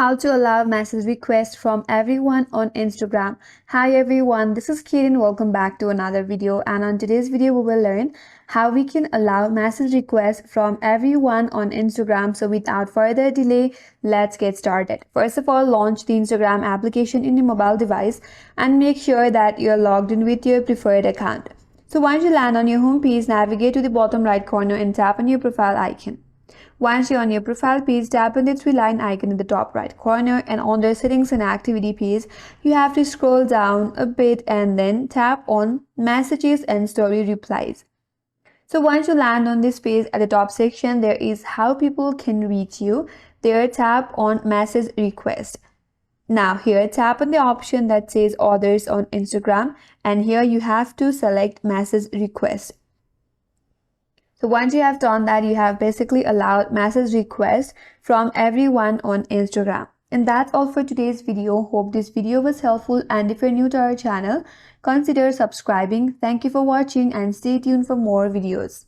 How to allow message requests from everyone on Instagram. Hi everyone, this is Kiran. Welcome back to another video, and on today's video we will learn how we can allow message requests from everyone on Instagram. So without further delay, let's get started. First of all, launch the Instagram application in your mobile device and make sure that you're logged in with your preferred account. So once you land on your home page, navigate to the bottom right corner and tap on your profile icon. Once you're on your profile page, tap on the three-line icon in the top right corner, and on the settings and activity page, you have to scroll down a bit and then tap on messages and story replies. So once you land on this page, at the top section, there is how people can reach you. There, tap on message request. Now here, tap on the option that says others on Instagram, and here you have to select message request. So once you have done that, you have basically allowed message requests from everyone on Instagram. And that's all for today's video. Hope this video was helpful, and if you're new to our channel, consider subscribing. Thank you for watching and stay tuned for more videos.